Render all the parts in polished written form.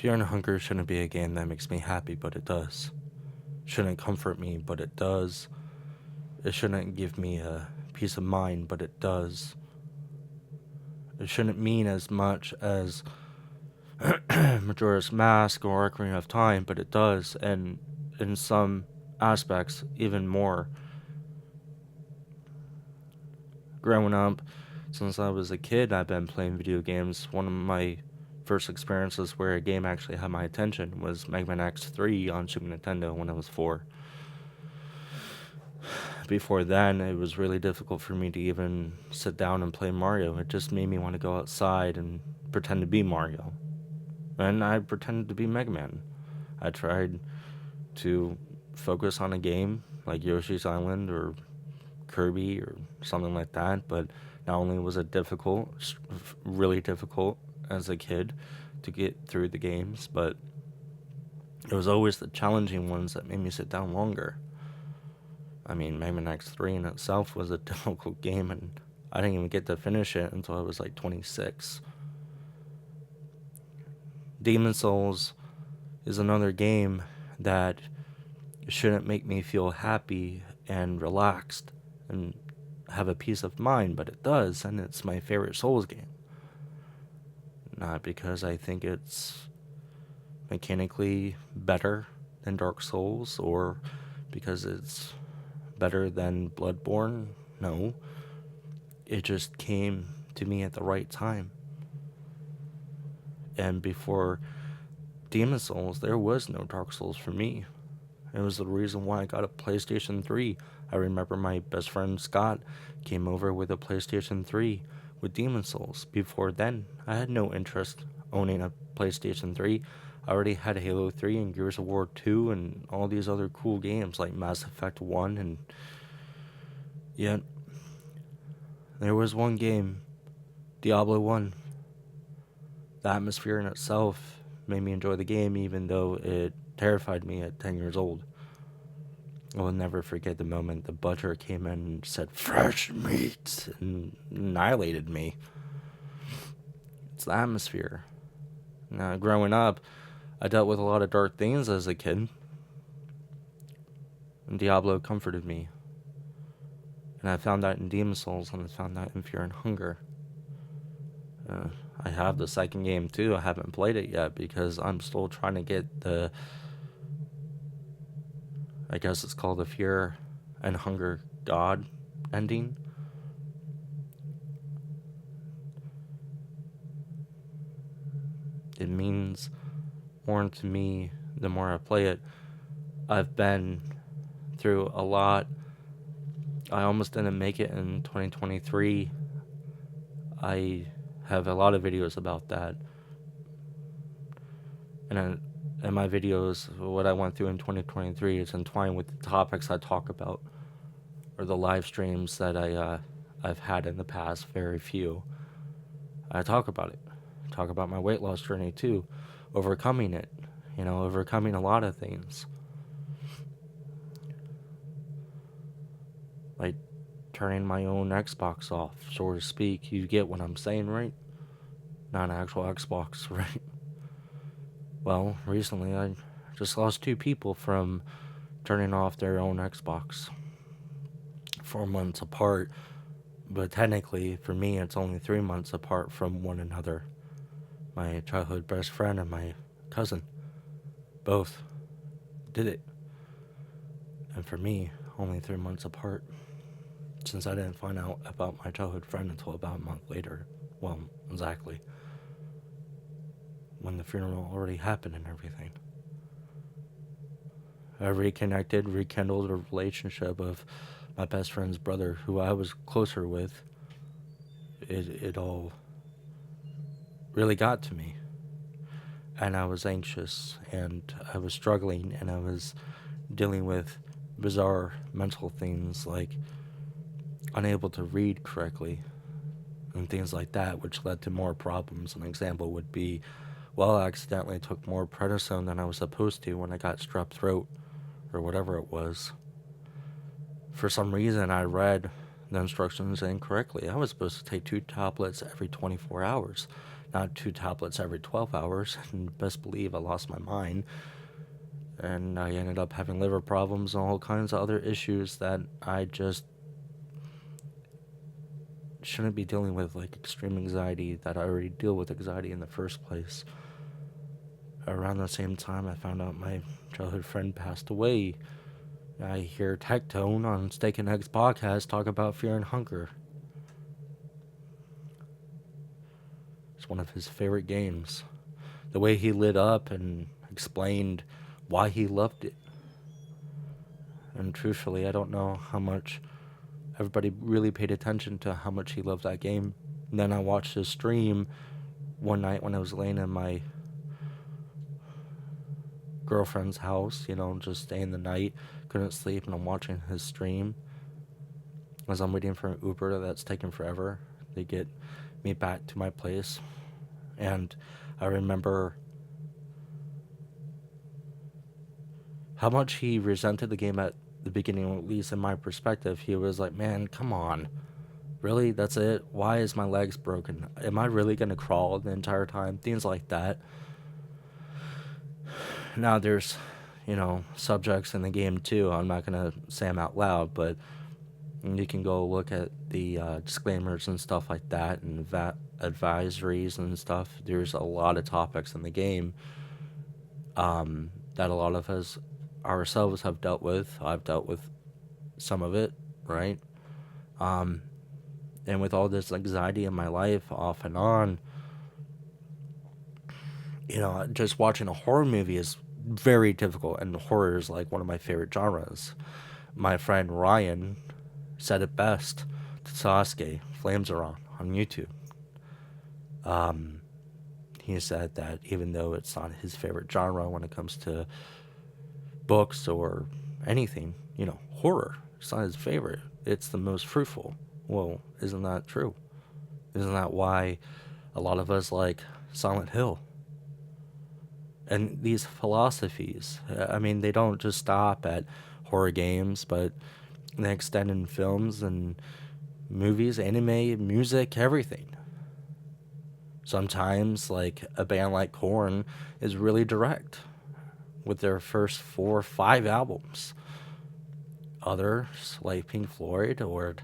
Fear and Hunger shouldn't be a game that makes me happy, but it does. Shouldn't comfort me, but it does. It shouldn't give me a peace of mind, but it does. It shouldn't mean as much as Majora's Mask or Ocarina of Time, but it does, and in some aspects, even more. Growing up, since I was a kid, I've been playing video games. One of my first experiences where a game actually had my attention was Mega Man X3 on Super Nintendo when I was 4. Before then, it was really difficult for me to even sit down and play Mario. It just made me want to go outside and pretend to be Mario. And I pretended to be Mega Man. I tried to focus on a game like Yoshi's Island or Kirby or something like that, but not only was it difficult, really difficult as a kid to get through the games, but it was always the challenging ones that made me sit down longer. I mean, Mega Man X3 in itself was a difficult game, and I didn't even get to finish it until I was like 26. Demon Souls is another game that shouldn't make me feel happy and relaxed and have a peace of mind, but it does, and it's my favorite Souls game. Not because I think it's mechanically better than Dark Souls or because it's better than Bloodborne. No. It just came to me at the right time. And before Demon Souls, there was no Dark Souls for me. It was the reason why I got a PlayStation 3. I remember my best friend Scott came over with a PlayStation 3 with Demon Souls. Before then, I had no interest owning a PlayStation 3. I already had Halo 3 and Gears of War 2 and all these other cool games like Mass Effect 1, and yet there was one game, Diablo 1. The atmosphere in itself made me enjoy the game even though it terrified me at 10 years old. I will never forget the moment the butcher came in and said, "Fresh meat," and annihilated me. It's the atmosphere. Now, growing up, I dealt with a lot of dark things as a kid, and Diablo comforted me. And I found that in Demon Souls, and I found that in Fear and Hunger. I have the second game too. I haven't played it yet because I'm still trying to get I guess it's called the Fear and Hunger God ending. It means more to me the more I play it. I've been through a lot. I almost didn't make it in 2023. I have a lot of videos about that. And in my videos, what I went through in 2023 is entwined with the topics I talk about, or the live streams that I've had in the past, very few. I talk about it. I talk about my weight loss journey too, overcoming it, overcoming a lot of things. Like turning my own Xbox off, so to speak. You get what I'm saying, right? Not an actual Xbox, right? Well, recently I just lost 2 people from turning off their own Xbox 4 months apart, but technically for me it's only 3 months apart from one another. My childhood best friend and my cousin both did it, and for me only 3 months apart, since I didn't find out about my childhood friend until about a month later. Well, exactly, when the funeral already happened and everything. I rekindled a relationship of my best friend's brother, who I was closer with. It all really got to me. And I was anxious, and I was struggling, and I was dealing with bizarre mental things like unable to read correctly and things like that, which led to more problems. An example would be, I accidentally took more prednisone than I was supposed to when I got strep throat or whatever it was. For some reason, I read the instructions incorrectly. I was supposed to take 2 tablets every 24 hours. not 2 tablets every 12 hours. And best believe I lost my mind. And I ended up having liver problems and all kinds of other issues that I just shouldn't be dealing with, like extreme anxiety, that I already deal with anxiety in the first place. Around the same time, I found out my childhood friend passed away. I hear Tectone on Steak and Eggs podcast talk about fear and hunger. It's one of his favorite games. The way he lit up and explained why he loved it. And truthfully, I don't know how much everybody really paid attention to how much he loved that game. And then I watched his stream one night when I was laying in my girlfriend's house, just staying the night, couldn't sleep, and I'm watching his stream as I'm waiting for an Uber that's taking forever to get me back to my place. And I remember how much he resented the game at the beginning, at least in my perspective. He was like, man, come on. Really? That's it? Why is my legs broken? Am I really going to crawl the entire time? Things like that. Now there's, subjects in the game too. I'm not going to say them out loud, but you can go look at the disclaimers and stuff like that, and advisories and stuff. There's a lot of topics in the game that a lot of us ourselves have dealt with. I've dealt with some of it, right? And with all this anxiety in my life, off and on, just watching a horror movie is very difficult, and horror is like one of my favorite genres. My friend Ryan said it best to Sasuke, Flames Are on YouTube. He said that even though it's not his favorite genre when it comes to books or anything, horror, it's not his favorite. It's the most fruitful. Well, isn't that true? Isn't that why a lot of us like Silent Hill? And these philosophies, they don't just stop at horror games, but they extend in films and movies, anime, music, everything. Sometimes, like a band like Korn is really direct with their first 4 or 5 albums. Others, like Pink Floyd, or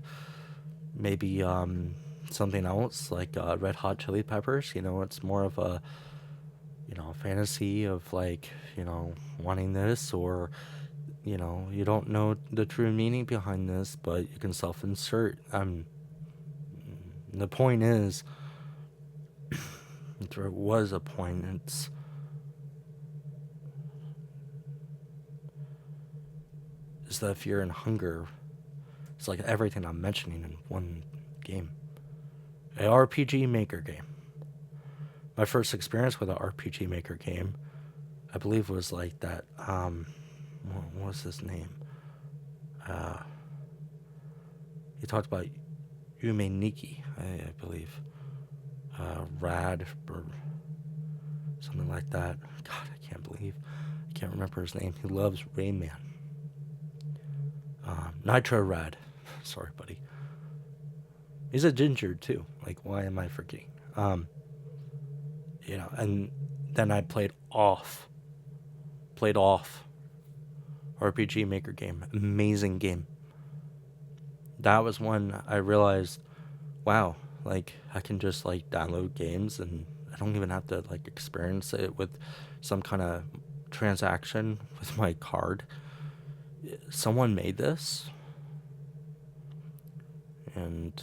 maybe something else like Red Hot Chili Peppers, it's more of a fantasy of like, wanting this, or you don't know the true meaning behind this, but you can self-insert. The point is, there was a point. It's that fear and hunger. It's like everything I'm mentioning in one game. A RPG Maker game. My first experience with an RPG Maker game, I believe, was like that. What was his name? He talked about Yume Nikki, I believe. Rad, or something like that. God, I can't remember his name. He loves Rain Man. Nitro Rad. Sorry, buddy. He's a ginger too. Like, why am I forgetting? And then I played off RPG Maker game. Amazing game. That was when I realized, wow, like, I can just like download games and I don't even have to like experience it with some kind of transaction with my card. Someone made this, and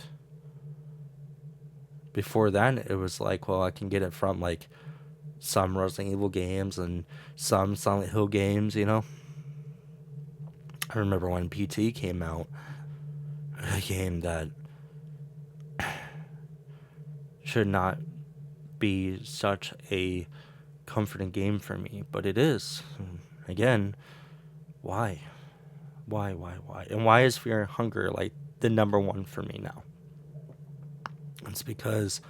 before then it was like, well, I can get it from like some Resident Evil games and some Silent Hill games. I remember when PT came out, a game that should not be such a comforting game for me, but it is. Again, why? Why? And why is fear and hunger like the number one for me now? It's because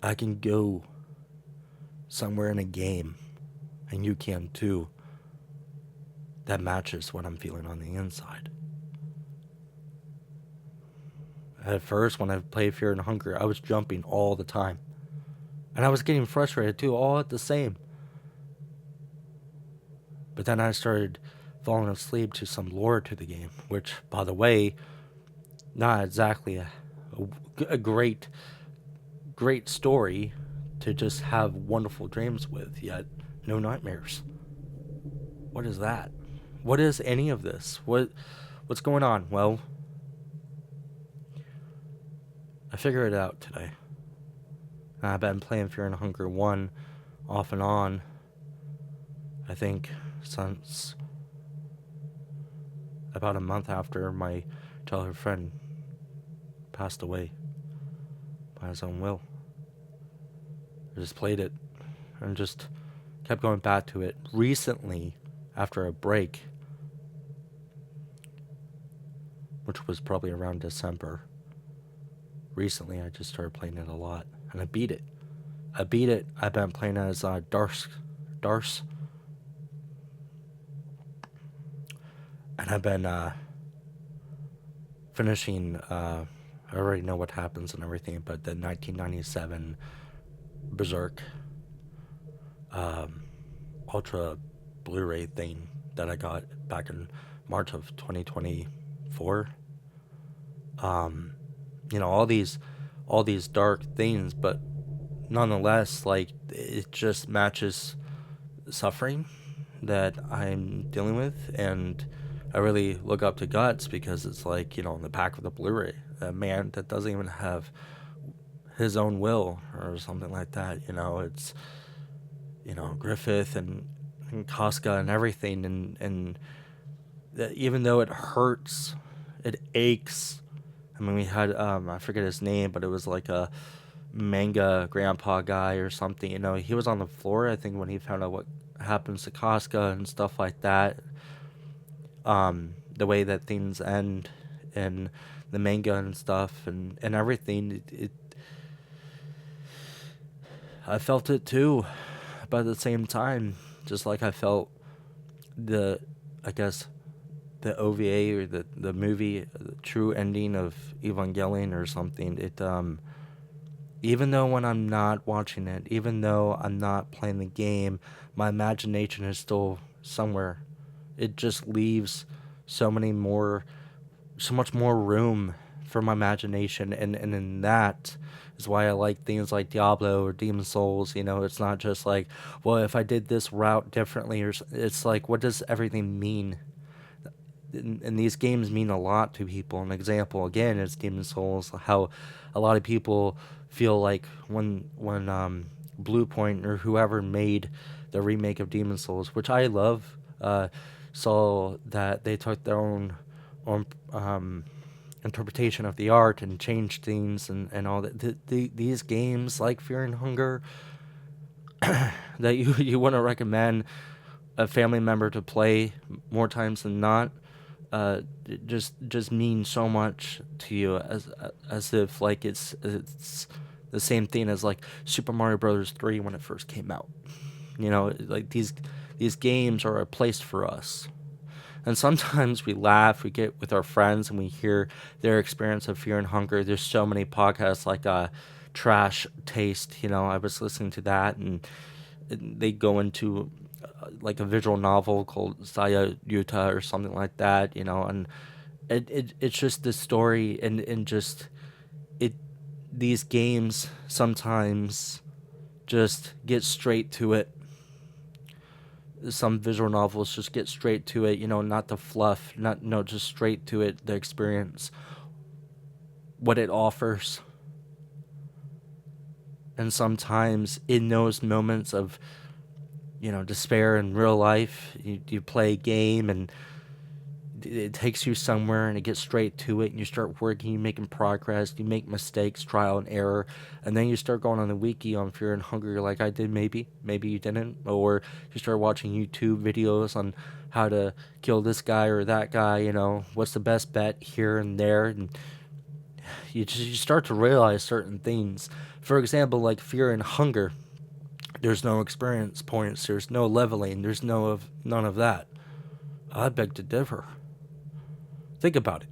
I can go somewhere in a game, and you can too, that matches what I'm feeling on the inside. At first, when I played Fear and Hunger, I was jumping all the time. And I was getting frustrated too, all at the same. But then I started falling asleep to some lore to the game, which, by the way, not exactly a great story to just have wonderful dreams with, yet no nightmares. What is that? What is any of this? What's going on? Well, I figured it out today. I've been playing Fear and Hunger 1 off and on, I think, since about a month after my childhood friend passed away by his own will. I just played it and just kept going back to it. Recently, after a break, which was probably around December, recently I just started playing it a lot, and I beat it. I've been playing as Darce, and I've been finishing. I already know what happens and everything, but the 1997 Berserk Ultra Blu-ray thing that I got back in March of 2024. All these dark things, but nonetheless, like, it just matches suffering that I'm dealing with, and I really look up to Guts because it's like, in the back of the Blu-ray, a man that doesn't even have his own will or something like that. It's Griffith and Casca and everything, and even though it hurts, it aches. I mean, we had I forget his name, but it was like a manga grandpa guy or something. He was on the floor, I think, when he found out what happens to Casca and stuff like that. The way that things end in the manga and stuff and everything, I felt it too, but at the same time, just like I felt I guess, the OVA or the movie, the true ending of Evangelion or something. Even though when I'm not watching it, even though I'm not playing the game, my imagination is still somewhere. It just leaves so much more room for my imagination, and in that is why I like things like Diablo or Demon Souls. It's not just like, well, if I did this route differently, or it's like, what does everything mean? And these games mean a lot to people. An example again is Demon Souls. How a lot of people feel like when Blue Point or whoever made the remake of Demon Souls, which I love, saw that they took their own interpretation of the art and changed things and all that. These games like Fear and Hunger that you want to recommend a family member to play more times than not, just mean so much to you, as if like it's the same thing as like Super Mario Brothers 3 when it first came out. Like these games are a place for us. And sometimes we laugh, we get with our friends, and we hear their experience of Fear and Hunger. There's so many podcasts like Trash Taste. I was listening to that, and they go into like a visual novel called Saya Yuta or something like that. And it's just the story, and just it. These games sometimes just get straight to it. Some visual novels just get straight to it, not the fluff, just straight to it, the experience, what it offers. And sometimes in those moments of, despair in real life, you play a game and it takes you somewhere and it gets straight to it, and you start working, you making progress, you make mistakes, trial and error, and then you start going on the wiki on Fear and Hunger like I did. Maybe you didn't, or you start watching YouTube videos on how to kill this guy or that guy, what's the best bet here and there, and you start to realize certain things. For example, like Fear and Hunger, there's no experience points, there's no leveling, there's none of that. I beg to differ. Think about it.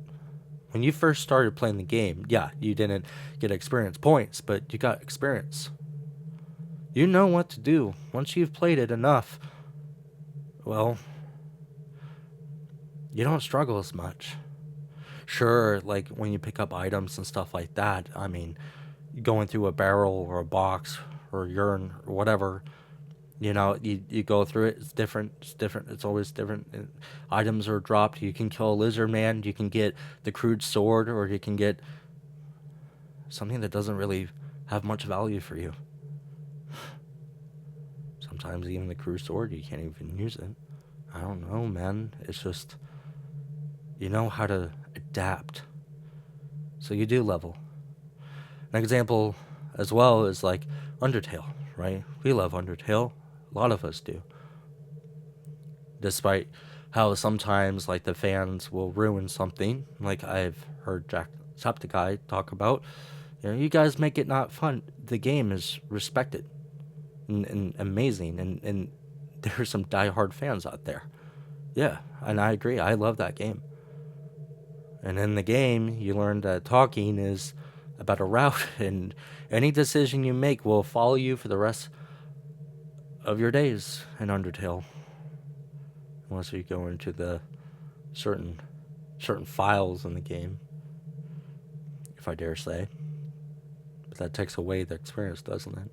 When you first started playing the game, yeah, you didn't get experience points, but you got experience. You know what to do. Once you've played it enough, well, you don't struggle as much. Sure, like when you pick up items and stuff like that, I mean, going through a barrel or a box or urine or whatever, you go through it. It's different. It's different. It's always different. Items are dropped. You can kill a lizard man. You can get the crude sword, or you can get something that doesn't really have much value for you. Sometimes even the crude sword, you can't even use it. I don't know, man. It's just, you know how to adapt. So you do level. An example as well is like Undertale, right? We love Undertale. A lot of us do. Despite how sometimes like the fans will ruin something, like I've heard Jacksepticeye talk about. You guys make it not fun. The game is respected and amazing, and there are some diehard fans out there. Yeah, and I agree. I love that game. And in the game, you learn that talking is about a route, and any decision you make will follow you for the rest of your days in Undertale. Unless you go into the certain files in the game, if I dare say. But that takes away the experience, doesn't it?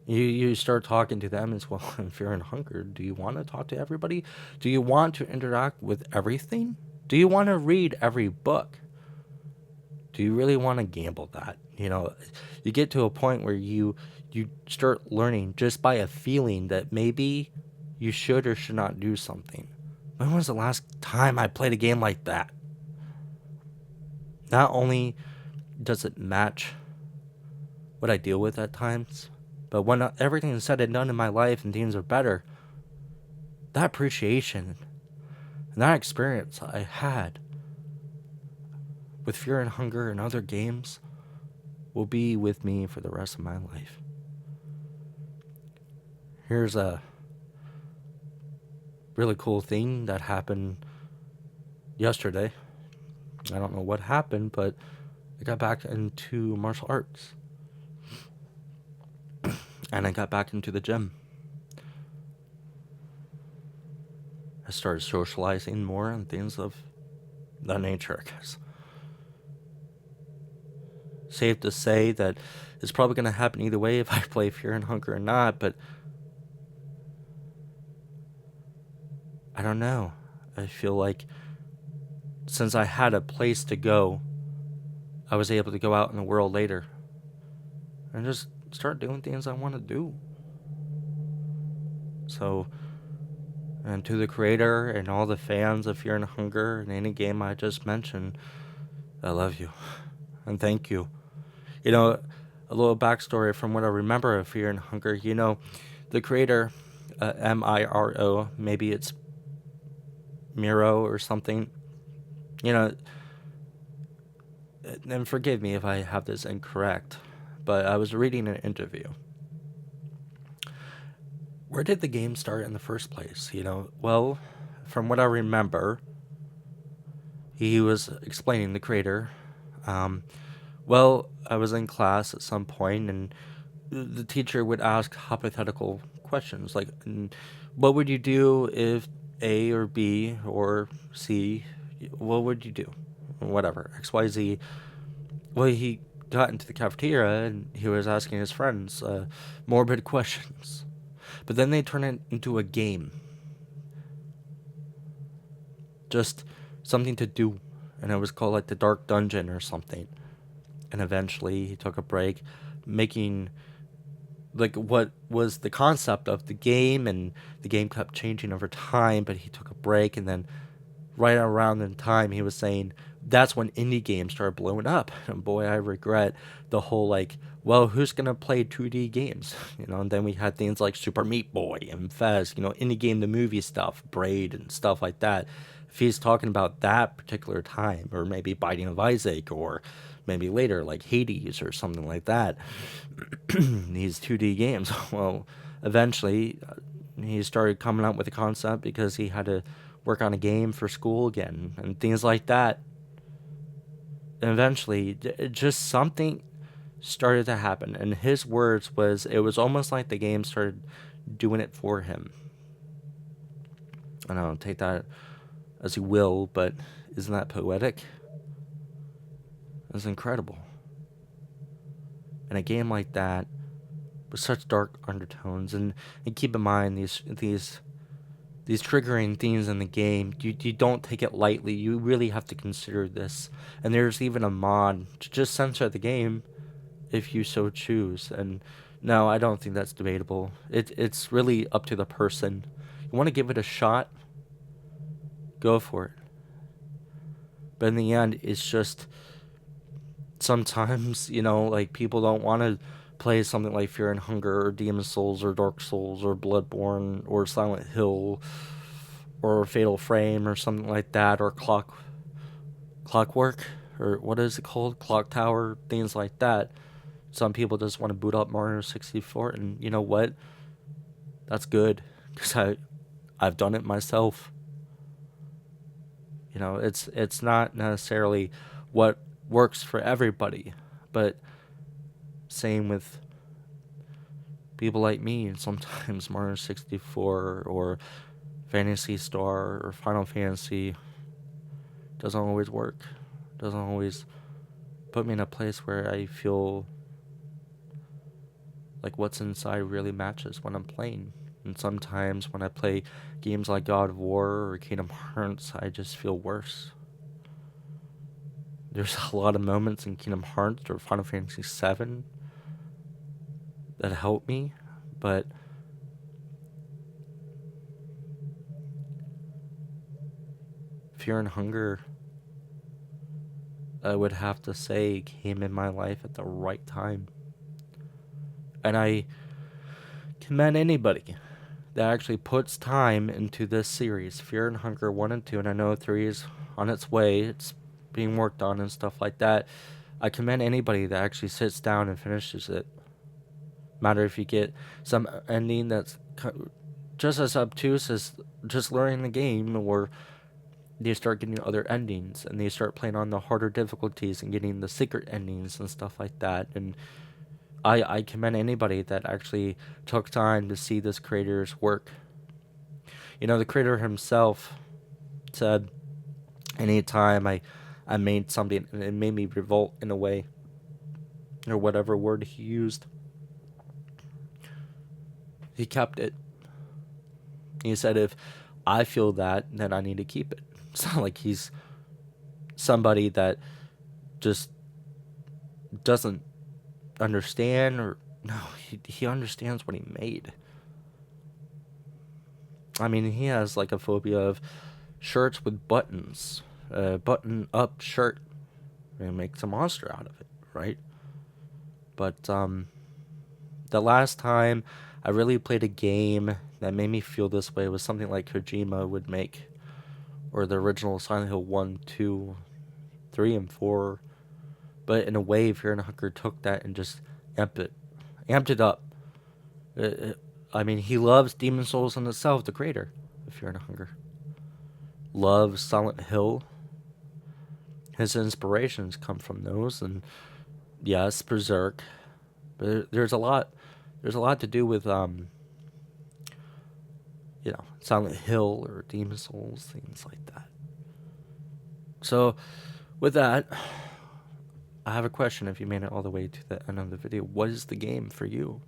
You start talking to them as well. If you're in hunger, do you want to talk to everybody? Do you want to interact with everything? Do you want to read every book? Do you really want to gamble that? You get to a point where you start learning just by a feeling that maybe you should or should not do something. When was the last time I played a game like that? Not only does it match what I deal with at times, but when everything is said and done in my life and things are better, that appreciation and that experience I had with Fear and Hunger and other games will be with me for the rest of my life. Here's a really cool thing that happened yesterday. I don't know what happened, but I got back into martial arts. And I got back into the gym. I started socializing more and things of that nature, I guess. Safe to say that it's probably going to happen either way if I play Fear and Hunger or not, but I don't know. I feel like since I had a place to go, I was able to go out in the world later and just start doing things I want to do. So, and to the creator and all the fans of Fear and Hunger and any game I just mentioned, I love you and thank you. A little backstory from what I remember of Fear and Hunger. The creator, Miro, maybe it's Miro or something. And forgive me if I have this incorrect, but I was reading an interview. Where did the game start in the first place? Well, from what I remember, he was explaining, the creator. Well, I was in class at some point, and the teacher would ask hypothetical questions like, what would you do if A or B or C? What would you do? Whatever, XYZ. Well, he got into the cafeteria and he was asking his friends morbid questions. But then they turned it into a game. Just something to do. And it was called like the Dark Dungeon or something. And eventually he took a break, making like what was the concept of the game, and the game kept changing over time, but he took a break, and then right around the time he was saying that's when indie games started blowing up. And boy, I regret the whole like, well, who's gonna play 2D games? And then we had things like Super Meat Boy and Fez, indie game the movie stuff, Braid and stuff like that. If he's talking about that particular time, or maybe Binding of Isaac, or maybe later like Hades or something like that, these 2D games, well, eventually he started coming up with a concept because he had to work on a game for school again and things like that. And eventually, just something started to happen. And his words was, it was almost like the game started doing it for him. I don't know, take that as you will, but isn't that poetic? It's incredible. And a game like that, with such dark undertones, and keep in mind these triggering themes in the game, you don't take it lightly. You really have to consider this. And there's even a mod to just censor the game if you so choose. And no, I don't think that's debatable. It's really up to the person. You want to give it a shot, go for it. But in the end, it's just sometimes, like, people don't want to play something like Fear and Hunger or Demon's Souls or Dark Souls or Bloodborne or Silent Hill or Fatal Frame or something like that, or Clockwork, or what is it called? Clock Tower, things like that. Some people just want to boot up Mario 64, and you know what? That's good, because I've done it myself. It's not necessarily what works for everybody, but same with people like me. And sometimes Mario 64 or Phantasy Star or Final Fantasy doesn't always work. Doesn't always put me in a place where I feel like what's inside really matches when I'm playing. And sometimes when I play games like God of War or Kingdom Hearts, I just feel worse. There's a lot of moments in Kingdom Hearts or Final Fantasy VII that help me, but Fear and Hunger, I would have to say, came in my life at the right time. And I commend anybody that actually puts time into this series, Fear and Hunger 1 and 2, and I know 3 is on its way, it's being worked on and stuff like that. I commend anybody that actually sits down and finishes it. Matter if you get some ending that's just as obtuse as just learning the game, or they start getting other endings and they start playing on the harder difficulties and getting the secret endings and stuff like that. And I commend anybody that actually took time to see this creator's work. The creator himself said, anytime I made something and it made me revolt in a way, or whatever word he used, he kept it. He said, if I feel that, then I need to keep it. It's not like he's somebody that just doesn't understand, or no, he understands what he made. I mean, he has like a phobia of shirts with buttons, button up shirt, and makes a monster out of it, right? But the last time I really played a game that made me feel this way was something like Kojima would make, or the original Silent Hill 1, 2, 3, and 4. But in a way, Fear and Hunger took that and just amped it up. I mean, he loves Demon's Souls in itself, the creator of Fear and Hunger. Loves Silent Hill. His inspirations come from those, and yes, Berserk. But there's a lot to do with Silent Hill or Demon's Souls, things like that. So, with that, I have a question. If you made it all the way to the end of the video, what is the game for you?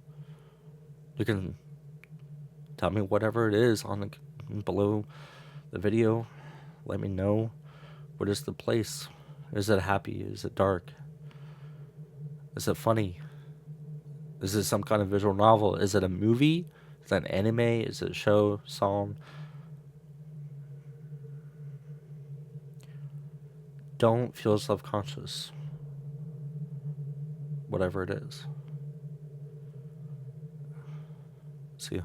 You can tell me whatever it is on the below the video. Let me know. What is the place? Is it happy? Is it dark? Is it funny? Is it some kind of visual novel? Is it a movie? Is it an anime? Is it a show, song? Don't feel self-conscious. Whatever it is. See ya.